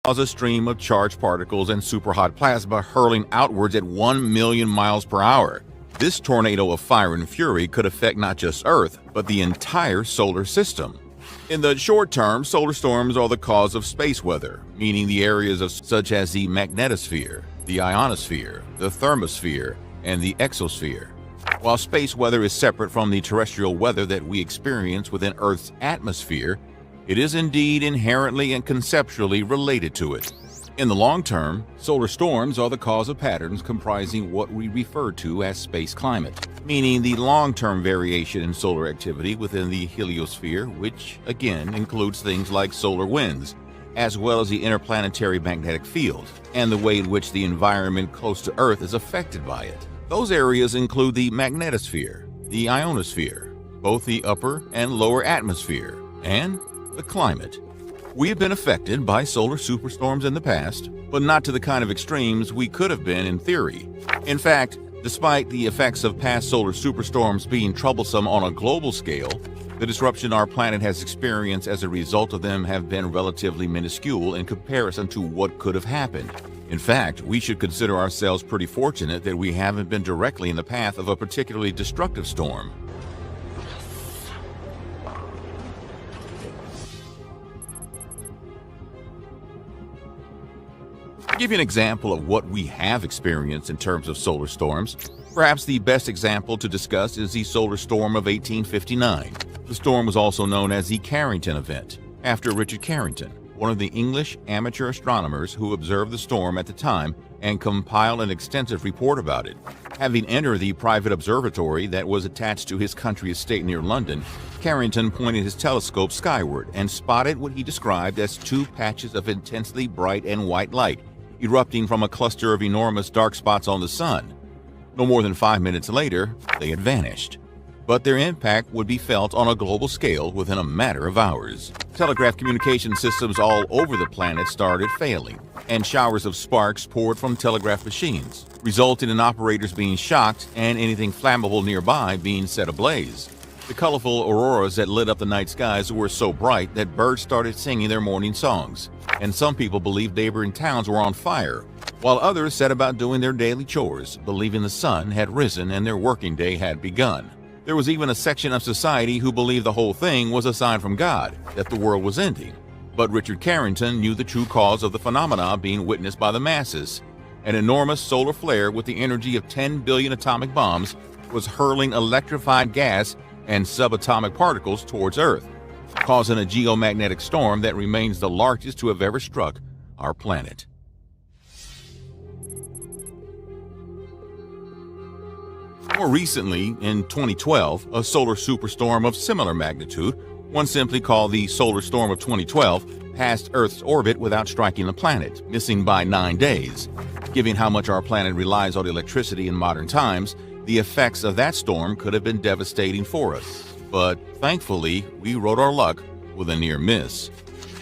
cause a stream of charged particles and superhot plasma hurling outwards at 1 million miles per hour. This tornado of fire and fury could affect not just Earth, but the entire solar system. In the short term, solar storms are the cause of space weather, meaning the areas such as the magnetosphere, the ionosphere, the thermosphere, and the exosphere. While space weather is separate from the terrestrial weather that we experience within Earth's atmosphere, it is indeed inherently and conceptually related to it. In the long term, solar storms are the cause of patterns comprising what we refer to as space climate, meaning the long-term variation in solar activity within the heliosphere, which again includes things like solar winds, as well as the interplanetary magnetic field, and the way in which the environment close to Earth is affected by it. Those areas include the magnetosphere, the ionosphere, both the upper and lower atmosphere, and the climate. We have been affected by solar superstorms in the past, but not to the kind of extremes we could have been in theory. In fact, despite the effects of past solar superstorms being troublesome on a global scale, the disruption our planet has experienced as a result of them have been relatively minuscule in comparison to what could have happened. In fact, we should consider ourselves pretty fortunate that we haven't been directly in the path of a particularly destructive storm. To give you an example of what we have experienced in terms of solar storms, perhaps the best example to discuss is the solar storm of 1859. The storm was also known as the Carrington event, after Richard Carrington, one of the English amateur astronomers who observed the storm at the time and compiled an extensive report about it. Having entered the private observatory that was attached to his country estate near London, Carrington pointed his telescope skyward and spotted what he described as two patches of intensely bright and white light erupting from a cluster of enormous dark spots on the sun. No more than 5 minutes later, they had vanished. But their impact would be felt on a global scale within a matter of hours. Telegraph communication systems all over the planet started failing, and showers of sparks poured from telegraph machines, resulting in operators being shocked and anything flammable nearby being set ablaze. The colorful auroras that lit up the night skies were so bright that birds started singing their morning songs, and some people believed neighboring towns were on fire, while others set about doing their daily chores, believing the sun had risen and their working day had begun. There was even a section of society who believed the whole thing was a sign from God that the world was ending. But Richard Carrington knew the true cause of the phenomena being witnessed by the masses. An enormous solar flare with the energy of 10 billion atomic bombs was hurling electrified gas and subatomic particles towards Earth, causing a geomagnetic storm that remains the largest to have ever struck our planet. More recently, in 2012, a solar superstorm of similar magnitude, one simply called the Solar Storm of 2012, passed Earth's orbit without striking the planet, missing by 9 days. Given how much our planet relies on electricity in modern times, the effects of that storm could have been devastating for us. But thankfully, we rode our luck with a near miss.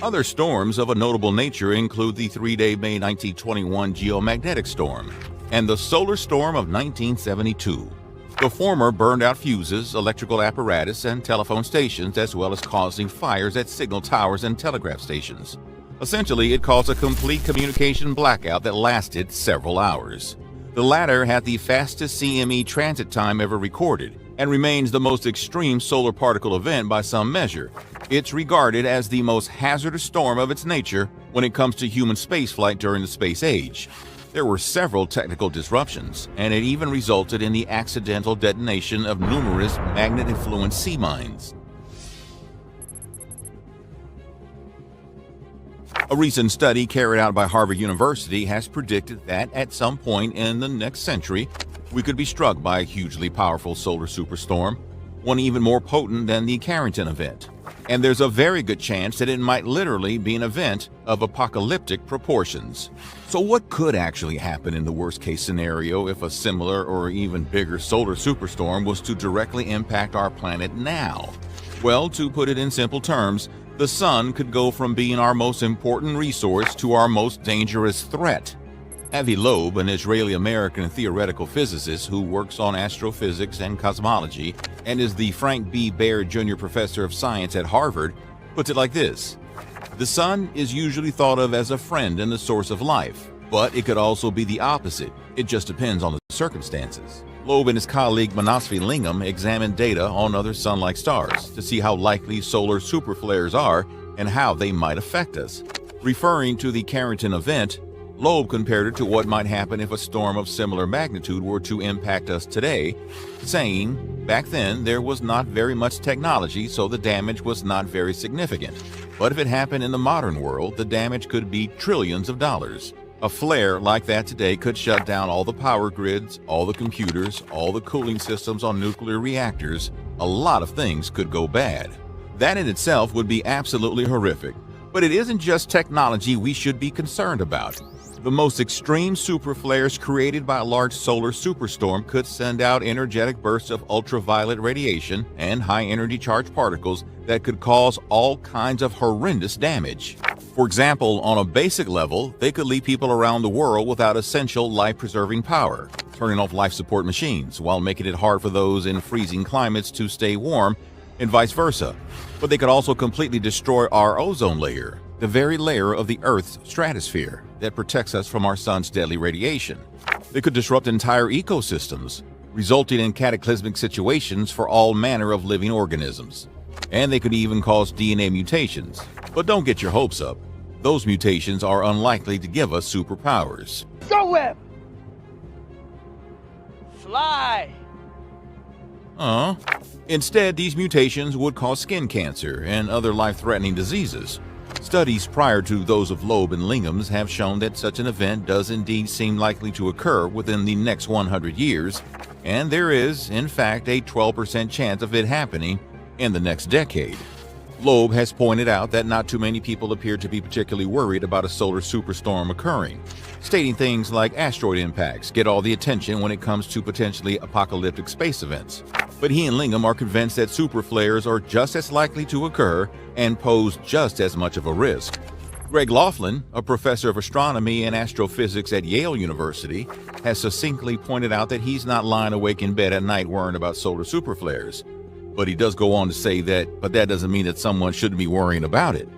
Other storms of a notable nature include the 3-day May 1921 geomagnetic storm and the solar storm of 1972. The former burned out fuses, electrical apparatus, and telephone stations, as well as causing fires at signal towers and telegraph stations. Essentially, it caused a complete communication blackout that lasted several hours. The latter had the fastest CME transit time ever recorded and remains the most extreme solar particle event by some measure. It's regarded as the most hazardous storm of its nature when it comes to human spaceflight during the space age. There were several technical disruptions, and it even resulted in the accidental detonation of numerous magnet-influenced sea mines. A recent study carried out by Harvard University has predicted that at some point in the next century, we could be struck by a hugely powerful solar superstorm, one even more potent than the Carrington event. And there's a very good chance that it might literally be an event of apocalyptic proportions. So what could actually happen in the worst-case scenario if a similar or even bigger solar superstorm was to directly impact our planet now? Well, to put it in simple terms, the sun could go from being our most important resource to our most dangerous threat. Avi Loeb, an Israeli-American theoretical physicist who works on astrophysics and cosmology and is the Frank B. Baird Jr. Professor of Science at Harvard, puts it like this: The sun is usually thought of as a friend and the source of life, but it could also be the opposite. It just depends on the circumstances. Loeb and his colleague Manasvi Lingam examined data on other sun-like stars to see how likely solar superflares are and how they might affect us. Referring to the Carrington event, Loeb compared it to what might happen if a storm of similar magnitude were to impact us today, saying, back then there was not very much technology, so the damage was not very significant. But if it happened in the modern world, the damage could be trillions of dollars. A flare like that today could shut down all the power grids, all the computers, all the cooling systems on nuclear reactors. A lot of things could go bad. That in itself would be absolutely horrific. But it isn't just technology we should be concerned about. The most extreme superflares created by a large solar superstorm could send out energetic bursts of ultraviolet radiation and high-energy charged particles that could cause all kinds of horrendous damage. For example, on a basic level, they could leave people around the world without essential life-preserving power, turning off life support machines while making it hard for those in freezing climates to stay warm, and vice versa. But they could also completely destroy our ozone layer, the very layer of the Earth's stratosphere that protects us from our sun's deadly radiation. They could disrupt entire ecosystems, resulting in cataclysmic situations for all manner of living organisms. And they could even cause DNA mutations. But don't get your hopes up. Those mutations are unlikely to give us superpowers. Go web! Fly! Instead, these mutations would cause skin cancer and other life-threatening diseases. Studies prior to those of Loeb and Lingham's have shown that such an event does indeed seem likely to occur within the next 100 years, and there is, in fact, a 12% chance of it happening in the next decade. Loeb has pointed out that not too many people appear to be particularly worried about a solar superstorm occurring, stating things like asteroid impacts get all the attention when it comes to potentially apocalyptic space events. But he and Lingham are convinced that superflares are just as likely to occur and pose just as much of a risk. Greg Laughlin, a professor of astronomy and astrophysics at Yale University, has succinctly pointed out that he's not lying awake in bed at night worrying about solar superflares. But he does go on to say that, but that doesn't mean that someone shouldn't be worrying about it.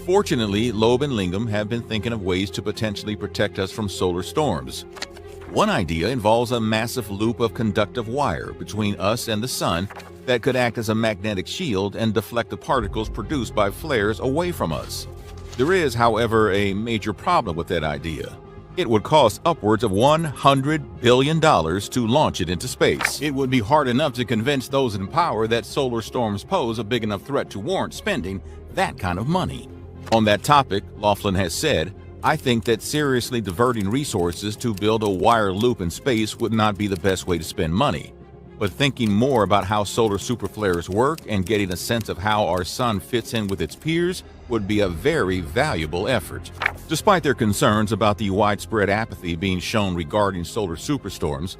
Fortunately, Loeb and Lingham have been thinking of ways to potentially protect us from solar storms. One idea involves a massive loop of conductive wire between us and the sun that could act as a magnetic shield and deflect the particles produced by flares away from us. There is, however, a major problem with that idea. It would cost upwards of $100 billion to launch it into space. It would be hard enough to convince those in power that solar storms pose a big enough threat to warrant spending that kind of money. On that topic, Laughlin has said, "I think that seriously diverting resources to build a wire loop in space would not be the best way to spend money. But thinking more about how solar superflares work and getting a sense of how our sun fits in with its peers would be a very valuable effort." Despite their concerns about the widespread apathy being shown regarding solar superstorms,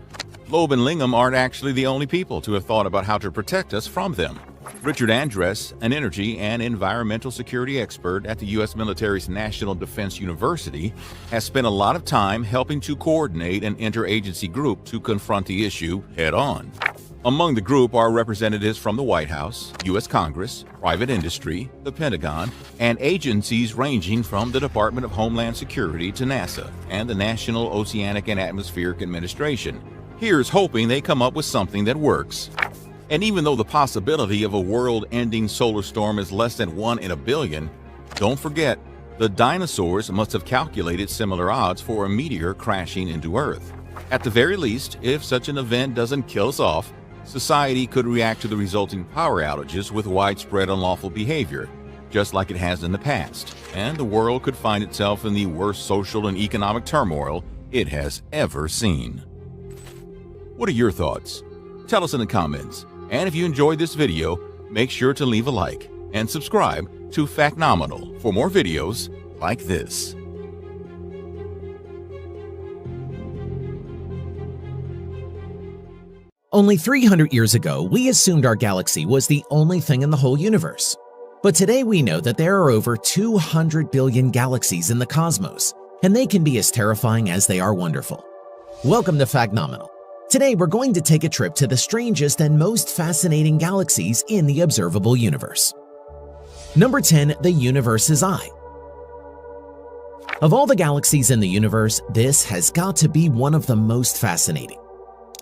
Loeb and Lingham aren't actually the only people to have thought about how to protect us from them. Richard Andress, an energy and environmental security expert at the U.S. military's National Defense University, has spent a lot of time helping to coordinate an interagency group to confront the issue head-on. Among the group are representatives from the White House, U.S. Congress, private industry, the Pentagon, and agencies ranging from the Department of Homeland Security to NASA and the National Oceanic and Atmospheric Administration. Here's hoping they come up with something that works. And even though the possibility of a world-ending solar storm is less than 1 in a billion, don't forget, the dinosaurs must have calculated similar odds for a meteor crashing into Earth. At the very least, if such an event doesn't kill us off, society could react to the resulting power outages with widespread unlawful behavior, just like it has in the past, and the world could find itself in the worst social and economic turmoil it has ever seen. What are your thoughts? Tell us in the comments. And if you enjoyed this video, make sure to leave a like and subscribe to Factnominal for more videos like this. Only 300 years ago, we assumed our galaxy was the only thing in the whole universe. But today we know that there are over 200 billion galaxies in the cosmos, and they can be as terrifying as they are wonderful. Welcome to Factnominal. Today, we're going to take a trip to the strangest and most fascinating galaxies in the observable universe. Number 10. The Universe's Eye. Of all the galaxies in the universe, this has got to be one of the most fascinating.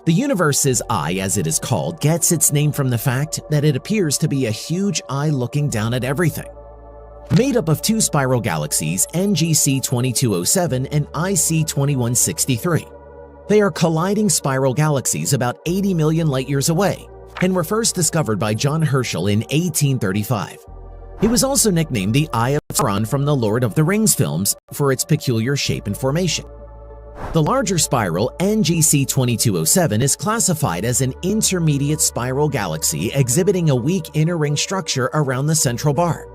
The Universe's Eye, as it is called, gets its name from the fact that it appears to be a huge eye looking down at everything. Made up of two spiral galaxies, NGC 2207 and IC 2163. They are colliding spiral galaxies about 80 million light-years away and were first discovered by John Herschel in 1835. It was also nicknamed the Eye of Sauron from the Lord of the Rings films for its peculiar shape and formation. The larger spiral, NGC 2207, is classified as an intermediate spiral galaxy exhibiting a weak inner ring structure around the central bar.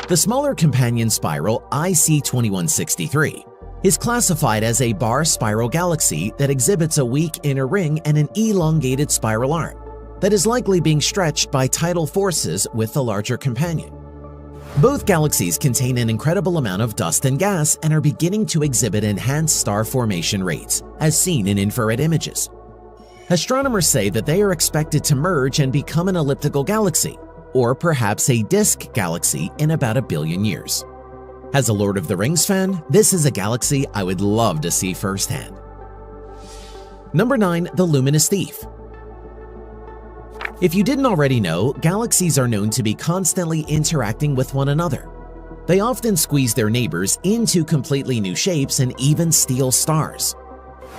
The smaller companion spiral, IC 2163, is classified as a bar spiral galaxy that exhibits a weak inner ring and an elongated spiral arm that is likely being stretched by tidal forces with the larger companion. Both galaxies contain an incredible amount of dust and gas and are beginning to exhibit enhanced star formation rates, as seen in infrared images. Astronomers say that they are expected to merge and become an elliptical galaxy, or perhaps a disk galaxy, in about 1 billion years. As a Lord of the Rings fan, this is a galaxy I would love to see firsthand. Number 9. The Luminous Thief. If you didn't already know, galaxies are known to be constantly interacting with one another. They often squeeze their neighbors into completely new shapes and even steal stars.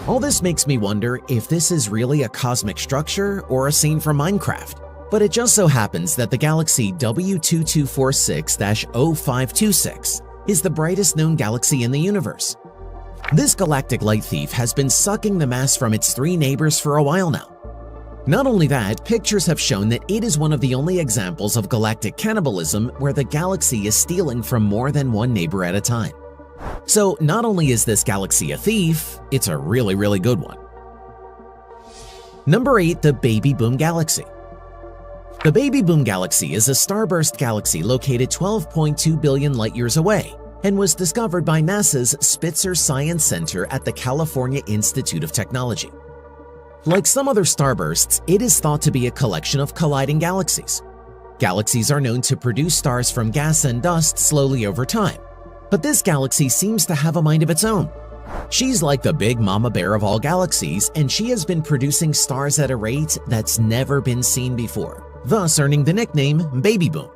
All this makes me wonder if this is really a cosmic structure or a scene from Minecraft. But it just so happens that the galaxy W2246-0526 is the brightest known galaxy in the universe. This galactic light thief has been sucking the mass from its 3 neighbors for a while now. Not only that, pictures have shown that it is one of the only examples of galactic cannibalism where the galaxy is stealing from more than one neighbor at a time. So not only is this galaxy a thief, it's a really good one. Number 8. The Baby Boom Galaxy. The Baby Boom Galaxy is a starburst galaxy located 12.2 billion light-years away and was discovered by NASA's Spitzer Science Center at the California Institute of Technology. Like some other starbursts, it is thought to be a collection of colliding galaxies. Galaxies are known to produce stars from gas and dust slowly over time, but this galaxy seems to have a mind of its own. She's like the big mama bear of all galaxies, and she has been producing stars at a rate that's never been seen before, thus earning the nickname Baby Boom.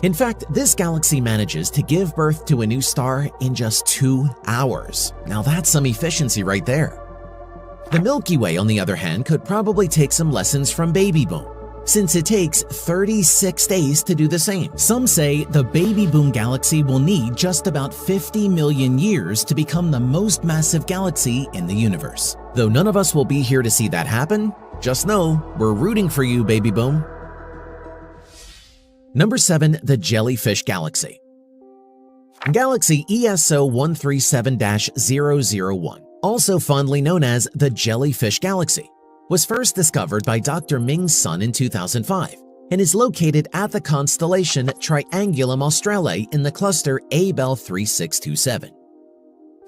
In fact, this galaxy manages to give birth to a new star in just 2 hours. Now that's some efficiency right there. The Milky Way, on the other hand, could probably take some lessons from Baby Boom, since it takes 36 days to do the same. Some say the Baby Boom Galaxy will need just about 50 million years to become the most massive galaxy in the universe. Though none of us will be here to see that happen, just know we're rooting for you, Baby Boom. Number 7. The Jellyfish Galaxy. Galaxy ESO 137-001, also fondly known as the Jellyfish Galaxy, was first discovered by Dr. Ming's son in 2005 and is located at the constellation Triangulum Australe in the cluster Abell 3627.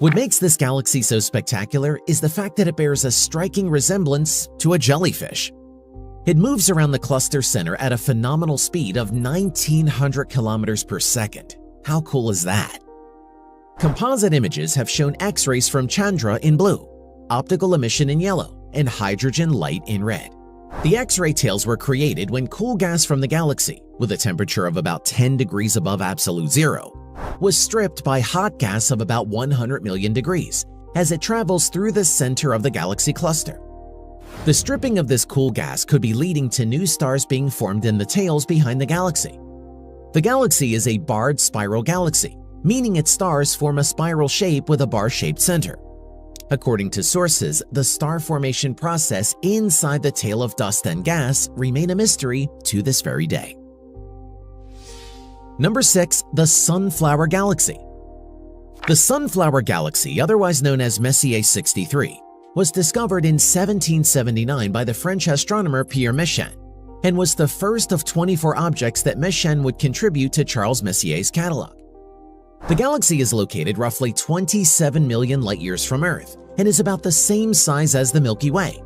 What makes this galaxy so spectacular is the fact that it bears a striking resemblance to a jellyfish. It moves around the cluster center at a phenomenal speed of 1,900 kilometers per second. How cool is that? Composite images have shown X-rays from Chandra in blue, optical emission in yellow, and hydrogen light in red. The X-ray tails were created when cool gas from the galaxy, with a temperature of about 10 degrees above absolute zero, was stripped by hot gas of about 100 million degrees as it travels through the center of the galaxy cluster. The stripping of this cool gas could be leading to new stars being formed in the tails behind the galaxy. The galaxy is a barred spiral galaxy, meaning its stars form a spiral shape with a bar-shaped center. According to sources, the star formation process inside the tail of dust and gas remain a mystery to this very day. Number 6. The Sunflower Galaxy. The Sunflower Galaxy, otherwise known as Messier 63, was discovered in 1779 by the French astronomer Pierre Méchain and was the first of 24 objects that Méchain would contribute to Charles Messier's catalog. The galaxy is located roughly 27 million light-years from Earth and is about the same size as the Milky Way.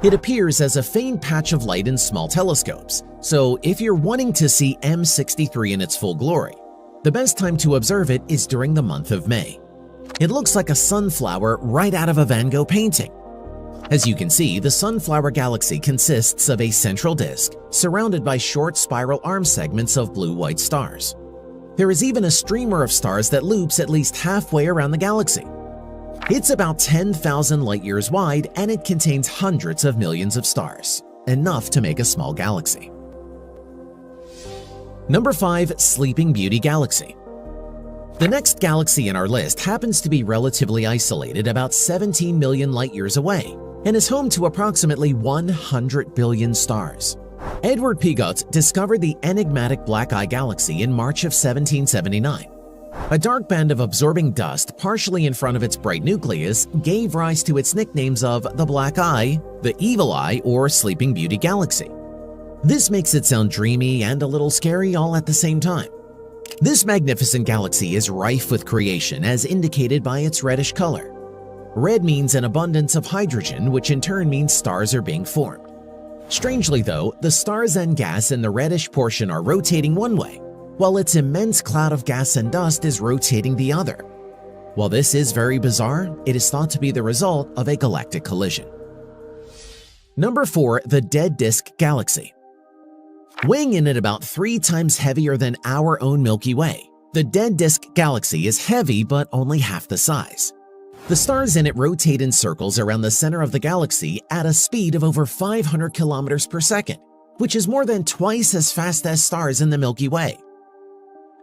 It appears as a faint patch of light in small telescopes, so if you're wanting to see M63 in its full glory, the best time to observe it is during the month of May. It looks like a sunflower right out of a Van Gogh painting. As you can see, the Sunflower Galaxy consists of a central disk surrounded by short spiral arm segments of blue-white stars. There is even a streamer of stars that loops at least halfway around the galaxy. It's about 10,000 light-years wide, and it contains hundreds of millions of stars, enough to make a small galaxy. Number 5. Sleeping Beauty Galaxy. The next galaxy in our list happens to be relatively isolated about 17 million light-years away and is home to approximately 100 billion stars. Edward Pigott discovered the enigmatic Black Eye Galaxy in March of 1779. A dark band of absorbing dust partially in front of its bright nucleus gave rise to its nicknames of the Black Eye, the Evil Eye, or Sleeping Beauty Galaxy. This makes it sound dreamy and a little scary all at the same time. This magnificent galaxy is rife with creation as indicated by its reddish color. Red means an abundance of hydrogen, which in turn means stars are being formed. Strangely though, the stars and gas in the reddish portion are rotating one way, while its immense cloud of gas and dust is rotating the other. While this is very bizarre, it is thought to be the result of a galactic collision. Number 4. The Dead Disk Galaxy. Weighing in at about 3 times heavier than our own Milky Way, the Dead Disk Galaxy is heavy but only half the size. The stars in it rotate in circles around the center of the galaxy at a speed of over 500 kilometers per second, which is more than twice as fast as stars in the Milky Way.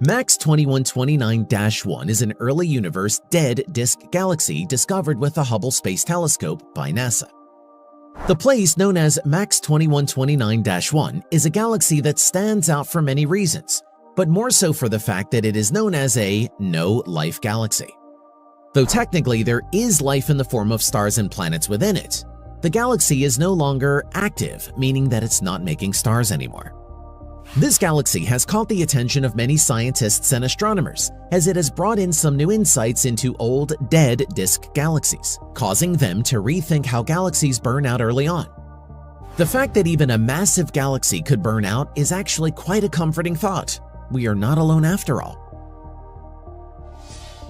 MAX 2129-1 is an early universe dead disk galaxy discovered with the Hubble Space Telescope by NASA. The place known as MAX 2129-1 is a galaxy that stands out for many reasons, but more so for the fact that it is known as a no-life galaxy. Though technically there is life in the form of stars and planets within it, the galaxy is no longer active, meaning that it's not making stars anymore. This galaxy has caught the attention of many scientists and astronomers, as it has brought in some new insights into old, dead disk galaxies, causing them to rethink how galaxies burn out early on. The fact that even a massive galaxy could burn out is actually quite a comforting thought. We are not alone after all.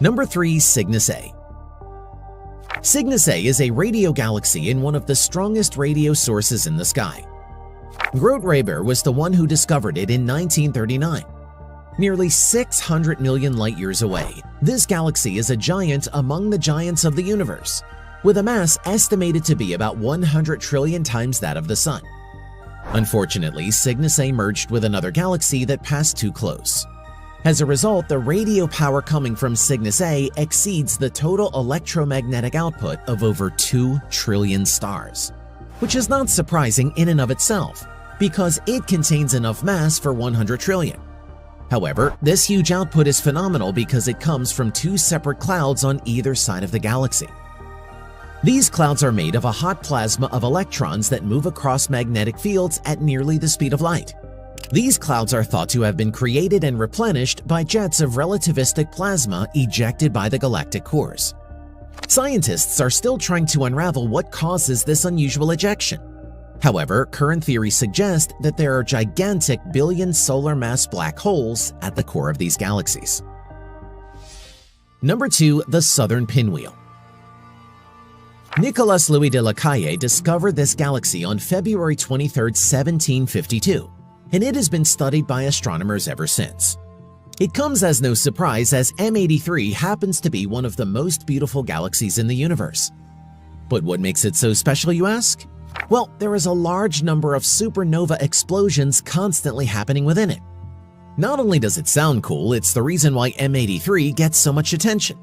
Number 3. Cygnus A. Cygnus A is a radio galaxy in one of the strongest radio sources in the sky. Grote Reber was the one who discovered it in 1939. Nearly 600 million light-years away, this galaxy is a giant among the giants of the universe, with a mass estimated to be about 100 trillion times that of the Sun. Unfortunately, Cygnus A merged with another galaxy that passed too close. As a result, the radio power coming from Cygnus A exceeds the total electromagnetic output of over 2 trillion stars, which is not surprising in and of itself, because it contains enough mass for 100 trillion. However, this huge output is phenomenal because it comes from 2 separate clouds on either side of the galaxy. These clouds are made of a hot plasma of electrons that move across magnetic fields at nearly the speed of light. These clouds are thought to have been created and replenished by jets of relativistic plasma ejected by the galactic cores. Scientists are still trying to unravel what causes this unusual ejection. However, current theories suggest that there are gigantic billion solar mass black holes at the core of these galaxies. Number 2. The Southern Pinwheel. Nicolas Louis de Lacaille discovered this galaxy on February 23, 1752, and it has been studied by astronomers ever since. It comes as no surprise as M83 happens to be one of the most beautiful galaxies in the universe. But what makes it so special, you ask? Well, there is a large number of supernova explosions constantly happening within it. Not only does it sound cool, it's the reason why M83 gets so much attention.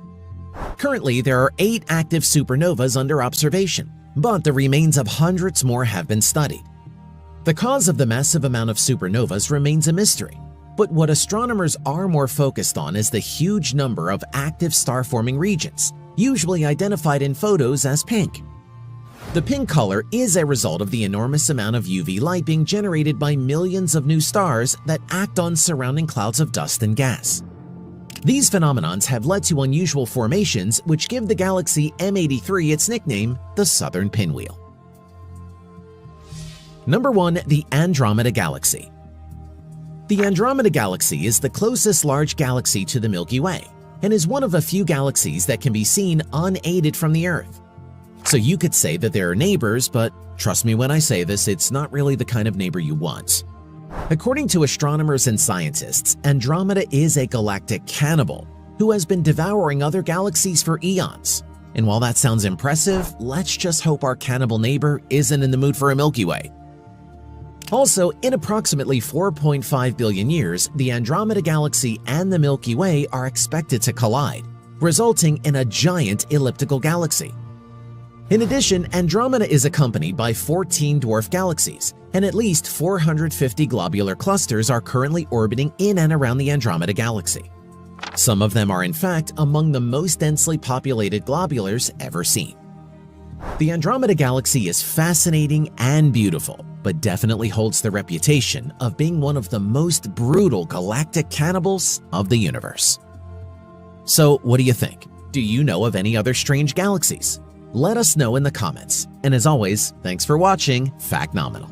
Currently, there are 8 active supernovas under observation, but the remains of hundreds more have been studied. The cause of the massive amount of supernovas remains a mystery, but what astronomers are more focused on is the huge number of active star-forming regions, usually identified in photos as pink. The pink color is a result of the enormous amount of UV light being generated by millions of new stars that act on surrounding clouds of dust and gas. These phenomenons have led to unusual formations which give the galaxy M83 its nickname, the Southern Pinwheel. Number 1. The Andromeda Galaxy. The Andromeda Galaxy is the closest large galaxy to the Milky Way and is one of a few galaxies that can be seen unaided from the Earth. So you could say that they're neighbors, but trust me when I say this, it's not really the kind of neighbor you want. According to astronomers and scientists, Andromeda is a galactic cannibal who has been devouring other galaxies for eons. And while that sounds impressive, let's just hope our cannibal neighbor isn't in the mood for a Milky Way. Also, in approximately 4.5 billion years, the Andromeda Galaxy and the Milky Way are expected to collide, resulting in a giant elliptical galaxy. In addition, Andromeda is accompanied by 14 dwarf galaxies, and at least 450 globular clusters are currently orbiting in and around the Andromeda Galaxy. Some of them are in fact among the most densely populated globulars ever seen. The Andromeda Galaxy is fascinating and beautiful, but definitely holds the reputation of being one of the most brutal galactic cannibals of the universe. So what do you think? Do you know of any other strange galaxies? Let us know in the comments. And as always, thanks for watching Factnominal.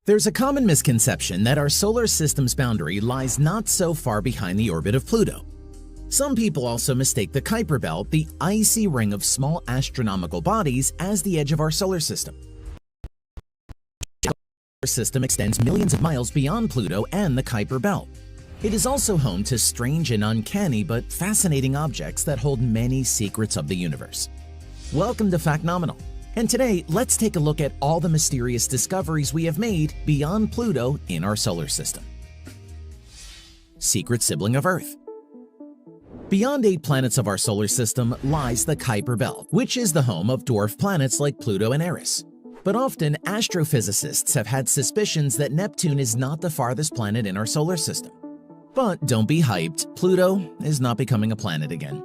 There's a common misconception that our solar system's boundary lies not so far behind the orbit of Pluto. Some people also mistake the Kuiper Belt, the icy ring of small astronomical bodies, as the edge of our solar system. Our system extends millions of miles beyond Pluto and the Kuiper Belt. It is also home to strange and uncanny but fascinating objects that hold many secrets of the universe. Welcome to Factnominal, and today let's take a look at all the mysterious discoveries we have made beyond Pluto in our solar system. Secret sibling of Earth. Beyond 8 planets of our solar system lies the Kuiper Belt, which is the home of dwarf planets like Pluto and Eris. But often, astrophysicists have had suspicions that Neptune is not the farthest planet in our solar system. But don't be hyped, Pluto is not becoming a planet again.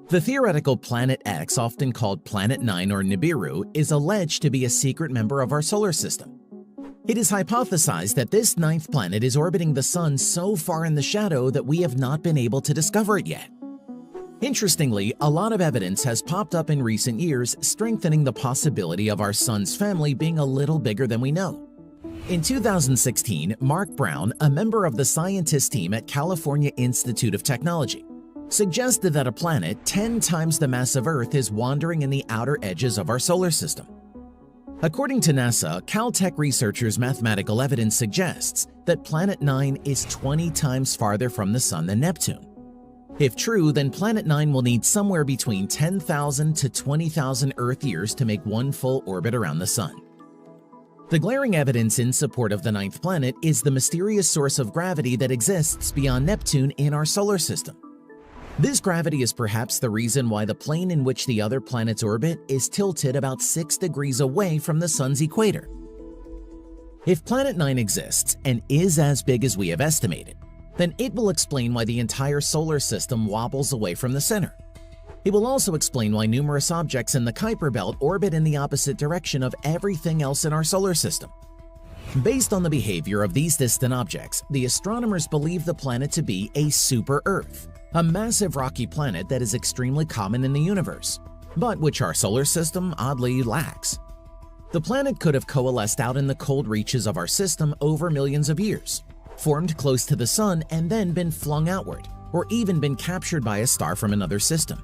The theoretical Planet X, often called Planet 9 or Nibiru, is alleged to be a secret member of our solar system. It is hypothesized that this 9th planet is orbiting the Sun so far in the shadow that we have not been able to discover it yet. Interestingly, a lot of evidence has popped up in recent years strengthening the possibility of our Sun's family being a little bigger than we know. In 2016, Mark Brown, a member of the scientist team at California Institute of Technology, suggested that a planet 10 times the mass of Earth is wandering in the outer edges of our solar system. According to NASA, Caltech researchers' mathematical evidence suggests that Planet 9 is 20 times farther from the Sun than Neptune. If true, then Planet 9 will need somewhere between 10,000 to 20,000 Earth years to make one full orbit around the Sun. The glaring evidence in support of the 9th planet is the mysterious source of gravity that exists beyond Neptune in our solar system. This gravity is perhaps the reason why the plane in which the other planets orbit is tilted about 6 degrees away from the Sun's equator. If Planet 9 exists and is as big as we have estimated, then it will explain why the entire solar system wobbles away from the center. It will also explain why numerous objects in the Kuiper Belt orbit in the opposite direction of everything else in our solar system. Based on the behavior of these distant objects, the astronomers believe the planet to be a super-Earth, a massive rocky planet that is extremely common in the universe, but which our solar system oddly lacks. The planet could have coalesced out in the cold reaches of our system over millions of years, formed close to the Sun and then been flung outward, or even been captured by a star from another system.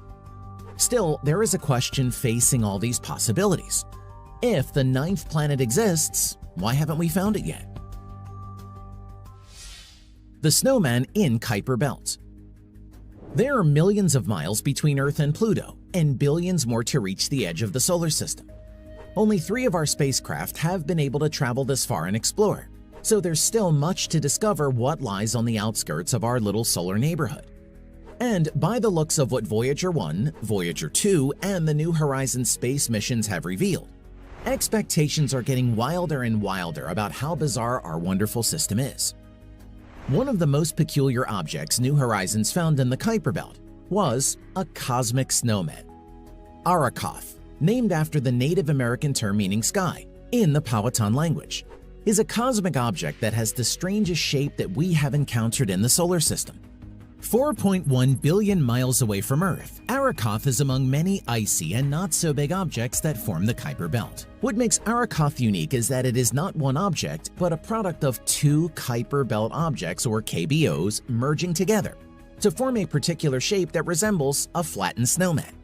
Still, there is a question facing all these possibilities. If the 9th planet exists, why haven't we found it yet? The snowman in Kuiper Belt. There are millions of miles between Earth and Pluto, and billions more to reach the edge of the solar system. Only 3 of our spacecraft have been able to travel this far and explore, so there's still much to discover what lies on the outskirts of our little solar neighborhood. And by the looks of what Voyager 1, Voyager 2, and the New Horizons space missions have revealed, expectations are getting wilder and wilder about how bizarre our wonderful system is. One of the most peculiar objects New Horizons found in the Kuiper Belt was a cosmic snowman. Arakoth, named after the Native American term meaning sky in the Powhatan language, is a cosmic object that has the strangest shape that we have encountered in the solar system. 4.1 billion miles away from Earth, Arakoth is among many icy and not-so-big objects that form the Kuiper Belt. What makes Arakoth unique is that it is not one object, but a product of two Kuiper Belt objects, or KBOs, merging together to form a particular shape that resembles a flattened snowman.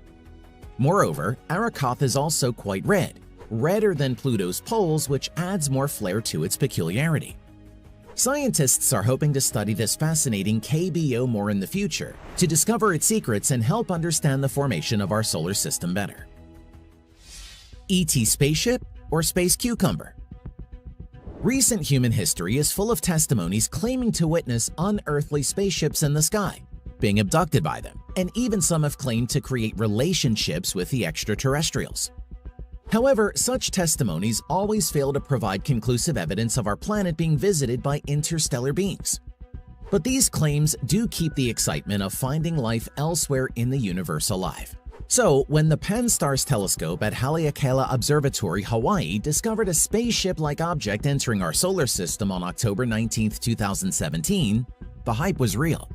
Moreover, Arakoth is also quite red, redder than Pluto's poles, which adds more flair to its peculiarity. Scientists are hoping to study this fascinating KBO more in the future to discover its secrets and help understand the formation of our solar system better. ET spaceship or space cucumber? Recent human history is full of testimonies claiming to witness unearthly spaceships in the sky, being abducted by them, and even some have claimed to create relationships with the extraterrestrials. However, such testimonies always fail to provide conclusive evidence of our planet being visited by interstellar beings. But these claims do keep the excitement of finding life elsewhere in the universe alive. So, when the Pan-STARRS telescope at Haleakala Observatory, Hawaii discovered a spaceship-like object entering our solar system on October 19, 2017, the hype was real.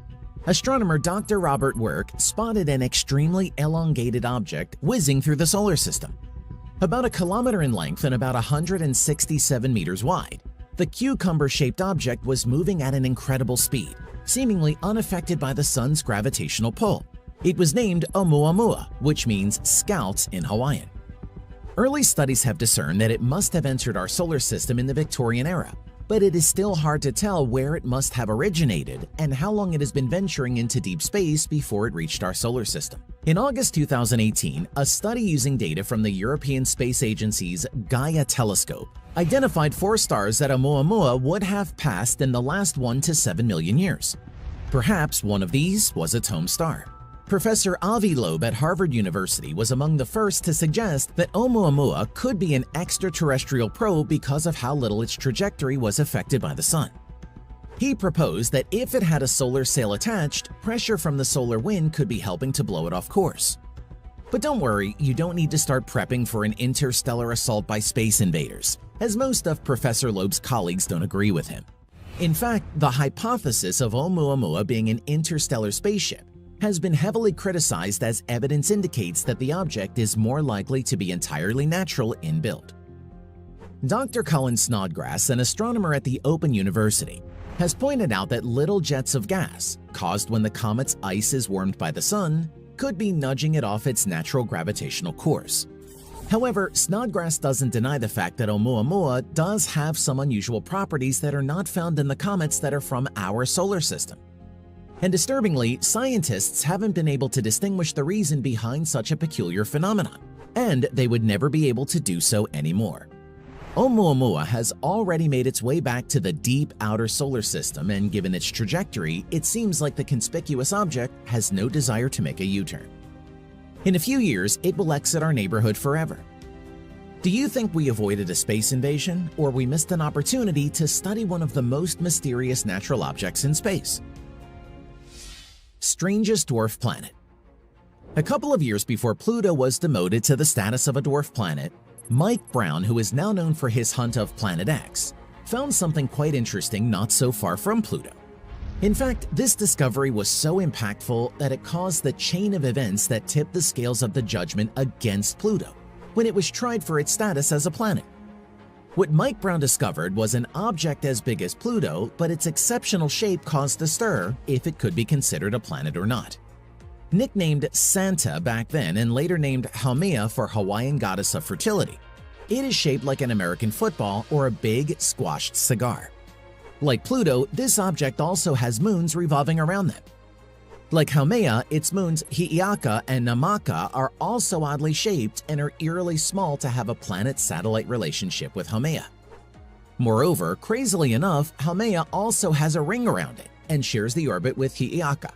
Astronomer Dr. Robert Work spotted an extremely elongated object whizzing through the solar system. About a kilometer in length and about 167 meters wide, the cucumber-shaped object was moving at an incredible speed, seemingly unaffected by the sun's gravitational pull. It was named Oumuamua, which means scouts in Hawaiian. Early studies have discerned that it must have entered our solar system in the Victorian era, but it is still hard to tell where it must have originated and how long it has been venturing into deep space before it reached our solar system. In August 2018, a study using data from the European Space Agency's Gaia telescope identified 4 stars that Oumuamua would have passed in the last 1 to 7 million years. Perhaps one of these was its home star. Professor Avi Loeb at Harvard University was among the first to suggest that Oumuamua could be an extraterrestrial probe because of how little its trajectory was affected by the sun. He proposed that if it had a solar sail attached, pressure from the solar wind could be helping to blow it off course. But don't worry, you don't need to start prepping for an interstellar assault by space invaders, as most of Professor Loeb's colleagues don't agree with him. In fact, the hypothesis of Oumuamua being an interstellar spaceship has been heavily criticized, as evidence indicates that the object is more likely to be entirely natural in build. Dr. Colin Snodgrass, an astronomer at the Open University, has pointed out that little jets of gas, caused when the comet's ice is warmed by the sun, could be nudging it off its natural gravitational course. However, Snodgrass doesn't deny the fact that Oumuamua does have some unusual properties that are not found in the comets that are from our solar system. And disturbingly, scientists haven't been able to distinguish the reason behind such a peculiar phenomenon, and they would never be able to do so anymore. Oumuamua has already made its way back to the deep outer solar system, and given its trajectory, it seems like the conspicuous object has no desire to make a U-turn. In a few years, it will exit our neighborhood forever. Do you think we avoided a space invasion, or we missed an opportunity to study one of the most mysterious natural objects in space? Strangest dwarf planet. A couple of years before Pluto was demoted to the status of a dwarf planet, Mike Brown, who is now known for his hunt of Planet X, found something quite interesting not so far from Pluto. In fact, this discovery was so impactful that it caused the chain of events that tipped the scales of the judgment against Pluto when it was tried for its status as a planet. What Mike Brown discovered was an object as big as Pluto, but its exceptional shape caused a stir if it could be considered a planet or not. Nicknamed Santa back then and later named Haumea for Hawaiian goddess of fertility, it is shaped like an American football or a big squashed cigar. Like Pluto, this object also has moons revolving around them. Like Haumea, its moons Hi'iaka and Namaka are also oddly shaped and are eerily small to have a planet-satellite relationship with Haumea. Moreover, crazily enough, Haumea also has a ring around it and shares the orbit with Hi'iaka.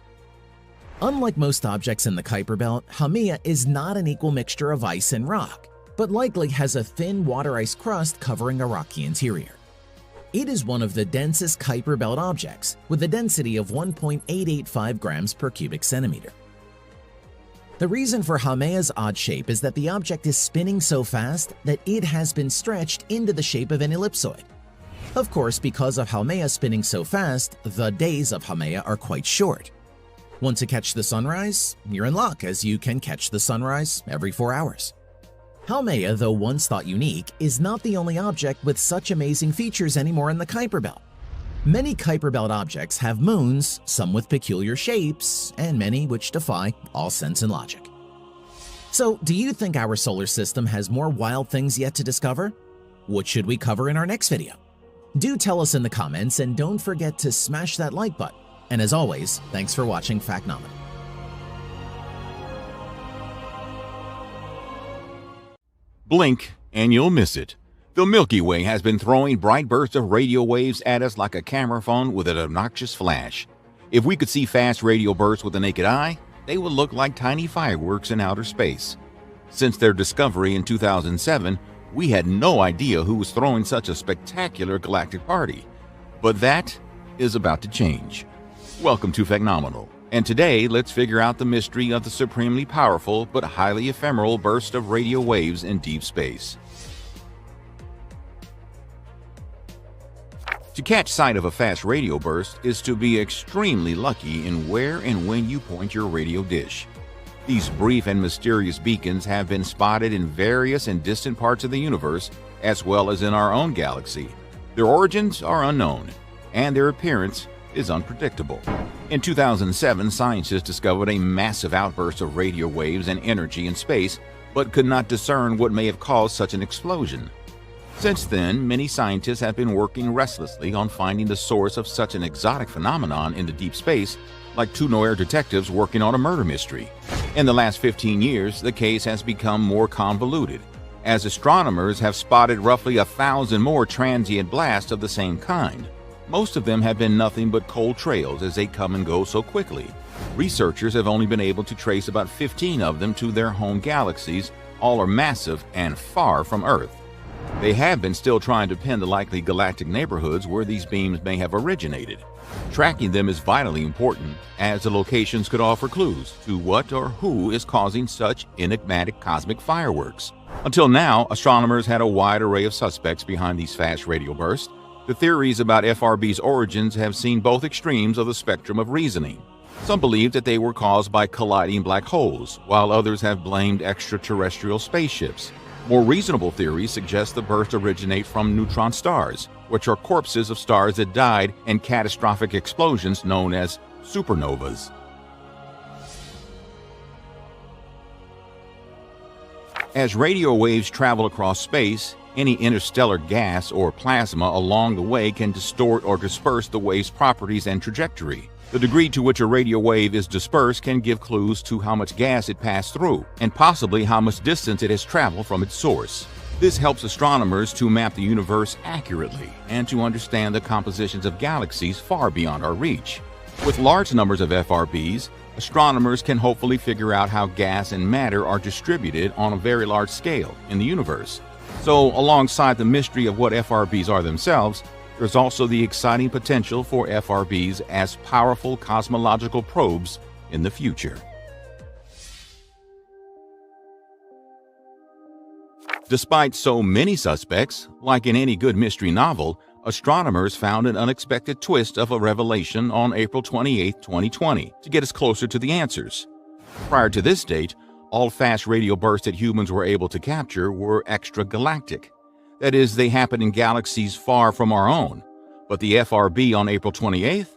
Unlike most objects in the Kuiper Belt, Haumea is not an equal mixture of ice and rock, but likely has a thin water ice crust covering a rocky interior. It is one of the densest Kuiper Belt objects, with a density of 1.885 grams per cubic centimeter. The reason for Haumea's odd shape is that the object is spinning so fast that it has been stretched into the shape of an ellipsoid. Of course, because of Haumea spinning so fast, the days of Haumea are quite short. Want to catch the sunrise? You're in luck, as you can catch the sunrise every 4 hours. Haumea, though once thought unique, is not the only object with such amazing features anymore in the Kuiper Belt. Many Kuiper Belt objects have moons, some with peculiar shapes, and many which defy all sense and logic. So, do you think our solar system has more wild things yet to discover? What should we cover in our next video? Do tell us in the comments, and don't forget to smash that like button. And as always, thanks for watching Factnominal. Blink and you'll miss it. The Milky Way has been throwing bright bursts of radio waves at us like a camera phone with an obnoxious flash. If we could see fast radio bursts with the naked eye, they would look like tiny fireworks in outer space. Since their discovery in 2007, we had no idea who was throwing such a spectacular galactic party. But that is about to change. Welcome to Factnominal, and today let's figure out the mystery of the supremely powerful but highly ephemeral burst of radio waves in deep space. To catch sight of a fast radio burst is to be extremely lucky in where and when you point your radio dish. These brief and mysterious beacons have been spotted in various and distant parts of the universe, as well as in our own galaxy. Their origins are unknown, and their appearance is unpredictable. In 2007, scientists discovered a massive outburst of radio waves and energy in space, but could not discern what may have caused such an explosion. Since then, many scientists have been working restlessly on finding the source of such an exotic phenomenon in the deep space, like two noir detectives working on a murder mystery. In the last 15 years, the case has become more convoluted, as astronomers have spotted roughly 1,000 more transient blasts of the same kind. Most of them have been nothing but cold trails as they come and go so quickly. Researchers have only been able to trace about 15 of them to their home galaxies. All are massive and far from Earth. They have been still trying to pin the likely galactic neighborhoods where these beams may have originated. Tracking them is vitally important, as the locations could offer clues to what or who is causing such enigmatic cosmic fireworks. Until now, astronomers had a wide array of suspects behind these fast radio bursts. The theories about FRB's origins have seen both extremes of the spectrum of reasoning. Some believe that they were caused by colliding black holes, while others have blamed extraterrestrial spaceships. More reasonable theories suggest the bursts originate from neutron stars, which are corpses of stars that died in catastrophic explosions known as supernovas. As radio waves travel across space, any interstellar gas or plasma along the way can distort or disperse the wave's properties and trajectory. The degree to which a radio wave is dispersed can give clues to how much gas it passed through, and possibly how much distance it has traveled from its source. This helps astronomers to map the universe accurately and to understand the compositions of galaxies far beyond our reach. With large numbers of FRBs, astronomers can hopefully figure out how gas and matter are distributed on a very large scale in the universe. So, alongside the mystery of what FRBs are themselves, there's also the exciting potential for FRBs as powerful cosmological probes in the future. Despite so many suspects, like in any good mystery novel, astronomers found an unexpected twist of a revelation on April 28, 2020, to get us closer to the answers. Prior to this date, all fast radio bursts that humans were able to capture were extragalactic. That is, they happened in galaxies far from our own. But the FRB on April 28th?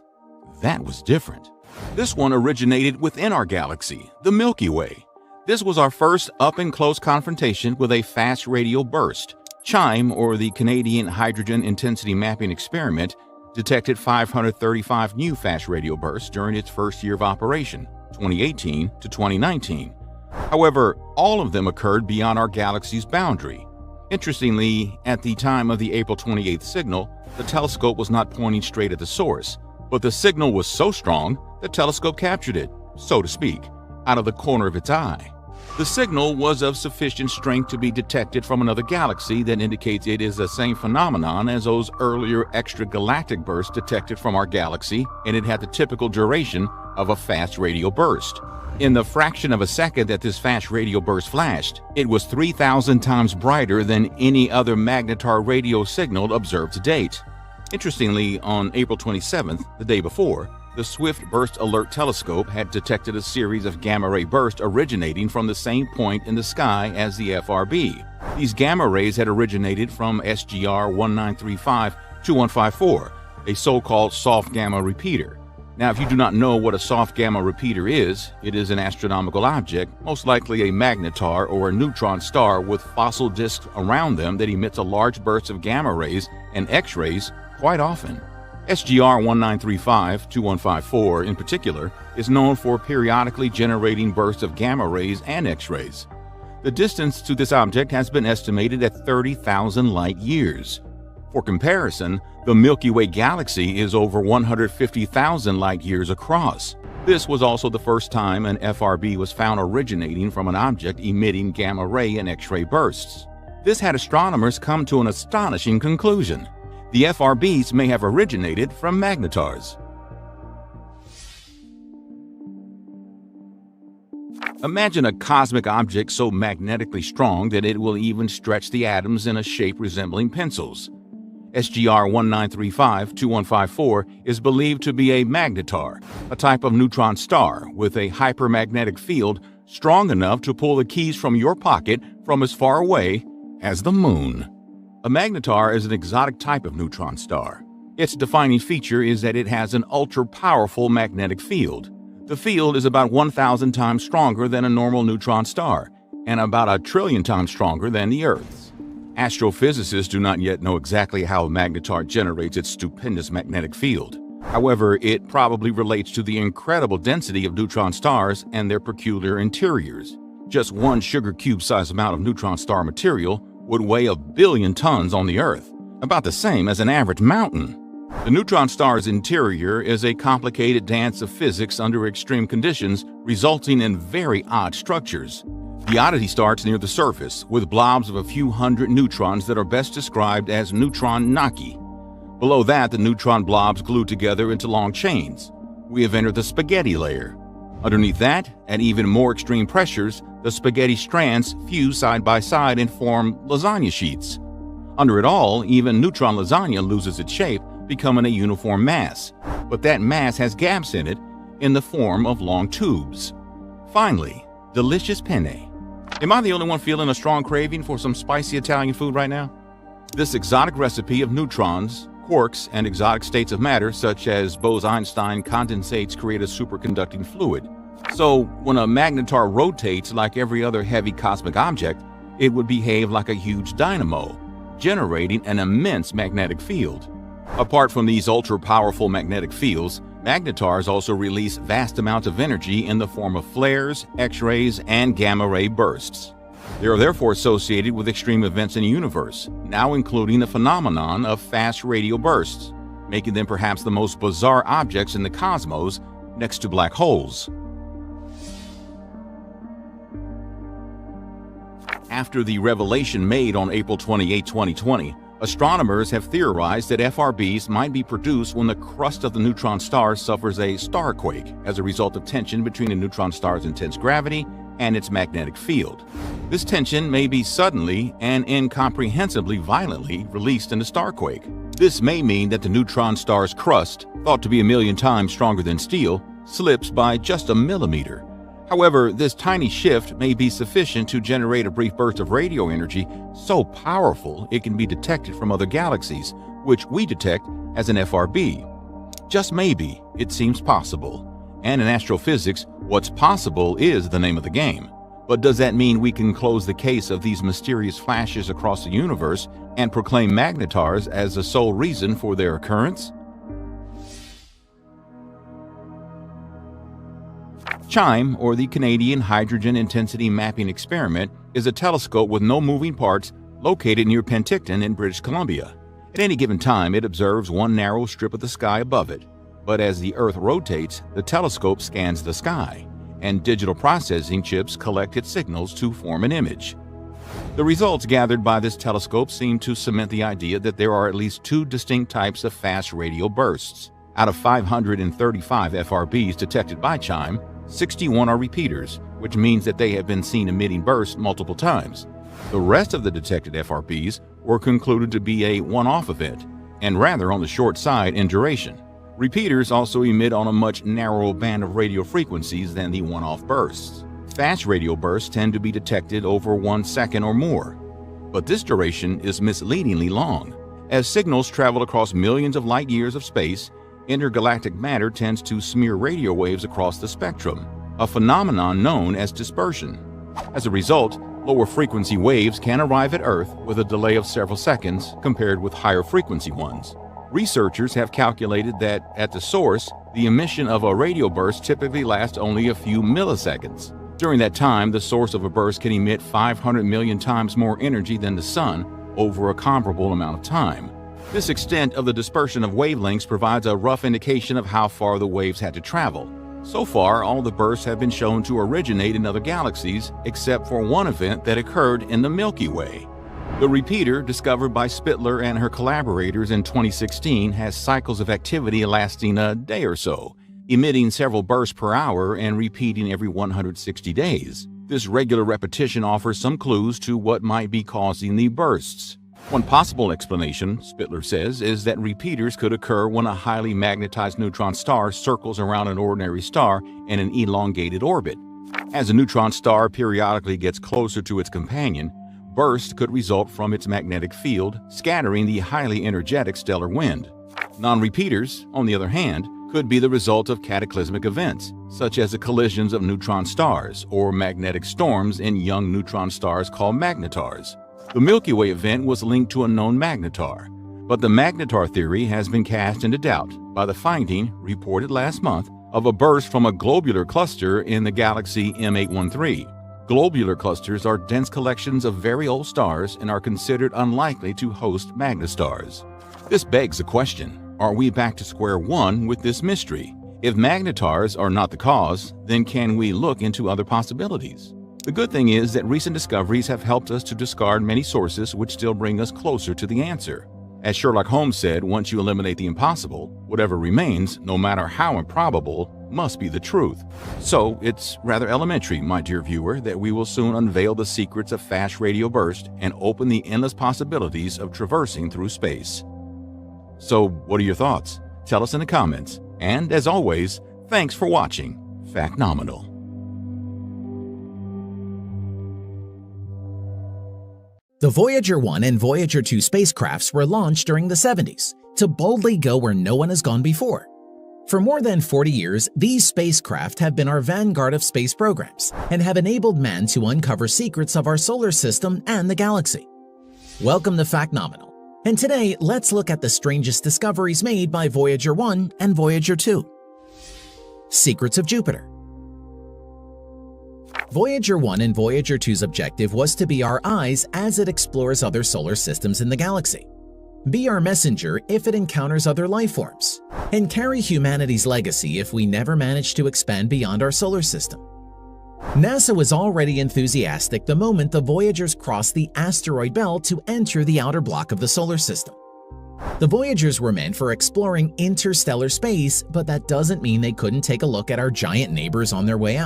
That was different. This one originated within our galaxy, the Milky Way. This was our first up-and-close confrontation with a fast radio burst. CHIME, or the Canadian Hydrogen Intensity Mapping Experiment, detected 535 new fast radio bursts during its first year of operation, 2018 to 2019. However, all of them occurred beyond our galaxy's boundary. Interestingly, at the time of the April 28th signal, the telescope was not pointing straight at the source, but the signal was so strong, the telescope captured it, so to speak, out of the corner of its eye. The signal was of sufficient strength to be detected from another galaxy that indicates it is the same phenomenon as those earlier extragalactic bursts detected from our galaxy, and it had the typical duration of a fast radio burst. In the fraction of a second that this fast radio burst flashed, it was 3,000 times brighter than any other magnetar radio signal observed to date. Interestingly, on April 27th, the day before, the Swift Burst Alert Telescope had detected a series of gamma-ray bursts originating from the same point in the sky as the FRB. These gamma rays had originated from SGR 1935-2154, a so-called soft gamma repeater. Now, if you do not know what a soft gamma repeater is, it is an astronomical object, most likely a magnetar or a neutron star with fossil disks around them that emits a large burst of gamma rays and X-rays quite often. SGR 1935-2154 in particular is known for periodically generating bursts of gamma rays and X-rays. The distance to this object has been estimated at 30,000 light years. For comparison, the Milky Way galaxy is over 150,000 light years across. This was also the first time an FRB was found originating from an object emitting gamma ray and X-ray bursts. This had astronomers come to an astonishing conclusion. The FRBs may have originated from magnetars. Imagine a cosmic object so magnetically strong that it will even stretch the atoms in a shape resembling pencils. SGR 1935-2154 is believed to be a magnetar, a type of neutron star with a hypermagnetic field strong enough to pull the keys from your pocket from as far away as the moon. A magnetar is an exotic type of neutron star. Its defining feature is that it has an ultra-powerful magnetic field. The field is about 1,000 times stronger than a normal neutron star and about 1 trillion times stronger than the Earth's. Astrophysicists do not yet know exactly how a magnetar generates its stupendous magnetic field. However, it probably relates to the incredible density of neutron stars and their peculiar interiors. Just one sugar cube-sized amount of neutron star material would weigh 1 billion tons on the Earth, about the same as an average mountain. The neutron star's interior is a complicated dance of physics under extreme conditions, resulting in very odd structures. The oddity starts near the surface, with blobs of a few hundred neutrons that are best described as neutron gnocchi. Below that, the neutron blobs glue together into long chains. We have entered the spaghetti layer. Underneath that, at even more extreme pressures, the spaghetti strands fuse side by side and form lasagna sheets. Under it all, even neutron lasagna loses its shape, becoming a uniform mass. But that mass has gaps in it in the form of long tubes. Finally, delicious penne. Am I the only one feeling a strong craving for some spicy Italian food right now? This exotic recipe of neutrons, quarks, and exotic states of matter such as Bose-Einstein condensates create a superconducting fluid. So when a magnetar rotates like every other heavy cosmic object, it would behave like a huge dynamo, generating an immense magnetic field. Apart from these ultra-powerful magnetic fields, magnetars also release vast amounts of energy in the form of flares, X-rays, and gamma-ray bursts. They are therefore associated with extreme events in the universe, now including the phenomenon of fast radio bursts, making them perhaps the most bizarre objects in the cosmos next to black holes. After the revelation made on April 28, 2020, astronomers have theorized that FRBs might be produced when the crust of the neutron star suffers a starquake as a result of tension between the neutron star's intense gravity and its magnetic field. This tension may be suddenly and incomprehensibly violently released in the starquake. This may mean that the neutron star's crust, thought to be 1 million times stronger than steel, slips by just 1 millimeter. However, this tiny shift may be sufficient to generate a brief burst of radio energy so powerful it can be detected from other galaxies, which we detect as an FRB. Just maybe, it seems possible. And in astrophysics, what's possible is the name of the game. But does that mean we can close the case of these mysterious flashes across the universe and proclaim magnetars as the sole reason for their occurrence? CHIME, or the Canadian Hydrogen Intensity Mapping Experiment, is a telescope with no moving parts located near Penticton in British Columbia. At any given time, it observes one narrow strip of the sky above it. But as the Earth rotates, the telescope scans the sky, and digital processing chips collect its signals to form an image. The results gathered by this telescope seem to cement the idea that there are at least 2 distinct types of fast radio bursts. Out of 535 FRBs detected by CHIME, 61 are repeaters, which means that they have been seen emitting bursts multiple times. The rest of the detected FRBs were concluded to be a one-off event, and rather on the short side in duration. Repeaters also emit on a much narrower band of radio frequencies than the one-off bursts. Fast radio bursts tend to be detected over 1 second or more, but this duration is misleadingly long. As signals travel across millions of light years of space, intergalactic matter tends to smear radio waves across the spectrum, a phenomenon known as dispersion. As a result, lower frequency waves can arrive at Earth with a delay of several seconds compared with higher frequency ones. Researchers have calculated that, at the source, the emission of a radio burst typically lasts only a few milliseconds. During that time, the source of a burst can emit 500 million times more energy than the Sun over a comparable amount of time. This extent of the dispersion of wavelengths provides a rough indication of how far the waves had to travel. So far, all the bursts have been shown to originate in other galaxies, except for one event that occurred in the Milky Way. The repeater, discovered by Spittler and her collaborators in 2016, has cycles of activity lasting a day or so, emitting several bursts per hour and repeating every 160 days. This regular repetition offers some clues to what might be causing the bursts. One possible explanation, Spittler says, is that repeaters could occur when a highly magnetized neutron star circles around an ordinary star in an elongated orbit. As a neutron star periodically gets closer to its companion, bursts could result from its magnetic field, scattering the highly energetic stellar wind. Non-repeaters, on the other hand, could be the result of cataclysmic events, such as the collisions of neutron stars or magnetic storms in young neutron stars called magnetars. The Milky Way event was linked to a known magnetar, but the magnetar theory has been cast into doubt by the finding, reported last month, of a burst from a globular cluster in the galaxy M813. Globular clusters are dense collections of very old stars and are considered unlikely to host magnetars. This begs the question, are we back to square one with this mystery? If magnetars are not the cause, then can we look into other possibilities? The good thing is that recent discoveries have helped us to discard many sources which still bring us closer to the answer. As Sherlock Holmes said, once you eliminate the impossible, whatever remains, no matter how improbable, must be the truth. So it's rather elementary, my dear viewer, that we will soon unveil the secrets of fast radio burst and open the endless possibilities of traversing through space. So what are your thoughts? Tell us in the comments. And as always, thanks for watching Factnominal. The Voyager 1 and Voyager 2 spacecrafts were launched during the 70s to boldly go where no one has gone before. For more than 40 years, these spacecraft have been our vanguard of space programs and have enabled man to uncover secrets of our solar system and the galaxy. Welcome to Factnominal, and today let's look at the strangest discoveries made by Voyager 1 and Voyager 2. Secrets of Jupiter. Voyager 1 and Voyager 2's objective was to be our eyes as it explores other solar systems in the galaxy, be our messenger if it encounters other life forms, and carry humanity's legacy if we never manage to expand beyond our solar system. NASA was already enthusiastic the moment the Voyagers crossed the asteroid belt to enter the outer block of the solar system. The Voyagers were meant for exploring interstellar space, but that doesn't mean they couldn't take a look at our giant neighbors on their way out.